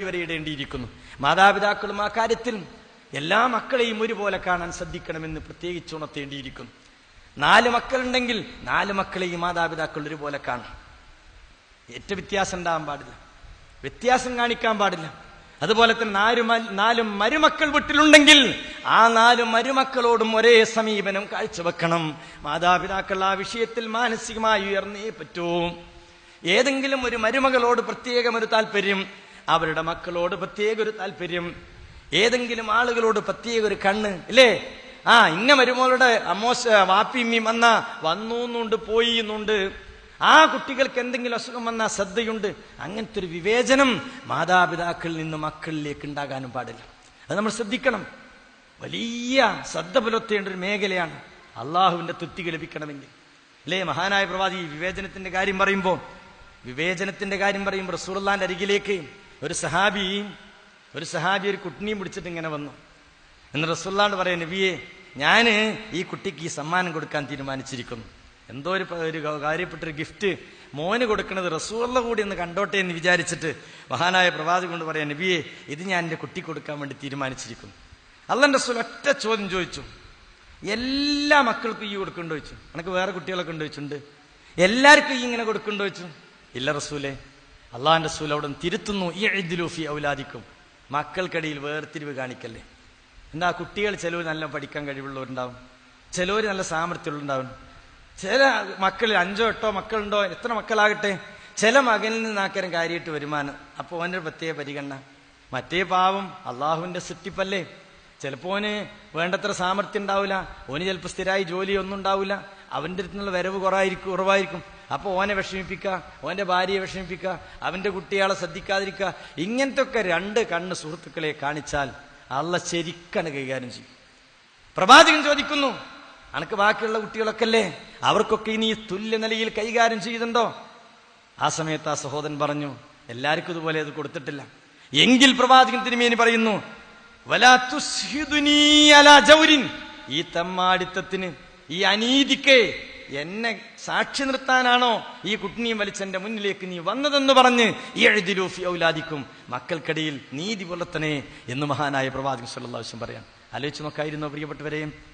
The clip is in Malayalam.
വരെ ഇടേണ്ടിയിരിക്കുന്നു. മാതാപിതാക്കളും ആ കാര്യത്തിൽ എല്ലാ മക്കളെയും ഒരുപോലെ കാണാൻ ശ്രദ്ധിക്കണമെന്ന് പ്രത്യേകിച്ച് ഉണർത്തേണ്ടിയിരിക്കുന്നു. 4 മക്കളുണ്ടെങ്കിൽ 4 മക്കളെയും മാതാപിതാക്കൾ ഒരുപോലെ കാണണം. ഏറ്റവും വ്യത്യാസം ഉണ്ടാകാൻ പാടില്ല, വ്യത്യാസം കാണിക്കാൻ പാടില്ല. അതുപോലെ തന്നെ 4 മരുമക്കൾ വീട്ടിലുണ്ടെങ്കിൽ ആ 4 മരുമക്കളോടും ഒരേ സമീപനം കാഴ്ചവെക്കണം. മാതാപിതാക്കൾ ആ വിഷയത്തിൽ മാനസികമായി ഉയർന്നേ പറ്റൂ. ഏതെങ്കിലും ഒരു മരുമകളോട് പ്രത്യേകം ഒരു താല്പര്യം, അവരുടെ മക്കളോട് പ്രത്യേക ഒരു താല്പര്യം, ഏതെങ്കിലും ആളുകളോട് പ്രത്യേക ഒരു കണ്ണ്, ഇല്ലേ? ഇന്ന മരുമകളുടെ അമ്മോശ വാപ്പിമ്മയും വന്നുണ്ട് പോയി എന്നുണ്ട്. ആ കുട്ടികൾക്ക് എന്തെങ്കിലും അസുഖം വന്നാൽ ശ്രദ്ധയുണ്ട്. അങ്ങനത്തെ ഒരു വിവേചനം മാതാപിതാക്കളിൽ നിന്ന് മക്കളിലേക്ക് ഉണ്ടാകാനും പാടില്ല. അത് നമ്മൾ ശ്രദ്ധിക്കണം. വലിയ ശ്രദ്ധ പുലർത്തേണ്ട ഒരു മേഖലയാണ് അള്ളാഹുവിന്റെ തൃപ്തി ലഭിക്കണമെങ്കിൽ, അല്ലേ? മഹാനായ പ്രവാചി വിവേചനത്തിന്റെ കാര്യം പറയുമ്പോൾ റസൂലുള്ളാഹിന്റെ അരികിലേക്ക് ഒരു സഹാബി ഒരു കുട്ടിനെയും പിടിച്ചിട്ട് ഇങ്ങനെ വന്നു. എന്ന് റസൂലുള്ളാഹി പറയാൻ, നബിയെ, ഞാന് ഈ കുട്ടിക്ക് ഈ സമ്മാനം കൊടുക്കാൻ തീരുമാനിച്ചിരിക്കുന്നു. എന്തോ ഒരു കാര്യപ്പെട്ടൊരു ഗിഫ്റ്റ് മോന് കൊടുക്കുന്നത് റസൂലുള്ളാഹി കൂടി ഒന്ന് കണ്ടോട്ടെ എന്ന് വിചാരിച്ചിട്ട് മഹാനായ പ്രവാചകൻ കൊണ്ട് പറയാൻ, നബിയെ, ഇത് ഞാൻ എൻ്റെ കുട്ടി കൊടുക്കാൻ വേണ്ടി തീരുമാനിച്ചിരിക്കുന്നു. അല്ലാഹുവിന്റെ റസൂൽ ഒറ്റ ചോദ്യം ചോദിച്ചു, എല്ലാ മക്കൾക്കും ഈ കൊടുക്കുന്നുണ്ടോ ചോദിച്ചു. എനിക്ക് വേറെ കുട്ടികളൊക്കെ ഉണ്ടോ ചോദിച്ചുണ്ട്. എല്ലാവർക്കും ഈ ഇങ്ങനെ കൊടുക്കുന്നുണ്ടോ ചോദിച്ചു. ഇല്ല റസൂലേ. അള്ളാഹുവിന്റെ റസൂൽ അവിടെ തിരുത്തുന്നു, ഇഅ്ദിലൂ ഫീ ഔലാദിക്കും, മക്കൾക്കിടയിൽ വേർതിരിവ് കാണിക്കല്ലേ. എന്താ, കുട്ടികൾ ചിലവർ നല്ല പഠിക്കാൻ കഴിവുള്ളവരുണ്ടാവും, ചിലവർ നല്ല സാമർത്ഥ്യമുള്ളവരുണ്ടാവും. ചില മക്കളിൽ 5 8 മക്കളുണ്ടോ, എത്ര മക്കളാകട്ടെ, ചില മകനിൽ നിന്നാക്കരം കാര്യമായിട്ട് വരുമാനം, അപ്പോൾ ഓൻ്റെ പ്രത്യേക പരിഗണന. മറ്റേ പാവം അള്ളാഹുവിന്റെ സൃഷ്ടിപ്പല്ലേ, ചിലപ്പോൾ ഓന് വേണ്ടത്ര സാമർത്ഥ്യം ഉണ്ടാവില്ല, ഓന് ചിലപ്പോൾ സ്ഥിരമായി ജോലിയൊന്നും ഉണ്ടാവില്ല, അവൻ്റെ അടുത്തുനിന്നുള്ള വരവ് കുറവായിരിക്കും. അപ്പോൾ ഓനെ വിഷമിപ്പിക്കുക, ഓൻ്റെ ഭാര്യയെ വിഷമിപ്പിക്കുക, അവൻ്റെ കുട്ടികളെ ശ്രദ്ധിക്കാതിരിക്കുക, ഇങ്ങനത്തെ ഒക്കെ 2 കണ്ണ് സുഹൃത്തുക്കളെ കാണിച്ചാൽ അള്ളാഹ് ശരിക്കാണ് കൈകാര്യം ചെയ്യും. പ്രവാചകൻ ചോദിക്കുന്നു, അനക്ക് ബാക്കിയുള്ള കുട്ടികളൊക്കെ അല്ലേ, അവർക്കൊക്കെ ഇനി തുല്യ നിലയിൽ കൈകാര്യം ചെയ്യുന്നുണ്ടോ? ആ സമയത്ത് ആ സഹോദരൻ പറഞ്ഞു, എല്ലാവർക്കും ഇതുപോലെ അത് കൊടുത്തിട്ടില്ല. എങ്കിൽ പ്രവാചകൻ തിരുമേനി പറയുന്നു, വലാ തുസ്ഹിദുനീ അലാ ജൗരിൻ, ഈ തമ്മാടിത്തത്തിന്, ഈ അനീതിക്ക് എന്നെ സാക്ഷി നിർത്താനാണോ ഈ കുട്ടിനെയും വലിച്ചെന്റെ മുന്നിലേക്ക് നീ വന്നതെന്ന് പറഞ്ഞ് ഇഅ്ദിലൂ ഫീ ഔലാദിക്കും, മക്കൾക്കിടയിൽ നീതി പുലർത്തണേ എന്ന് മഹാനായ പ്രവാചകൻ സ്വല്ലല്ലാഹു അലൈഹി വസല്ലം പറയാൻ. ആലോചിച്ച് നോക്കായിരുന്നോ പ്രിയപ്പെട്ടവരെയും?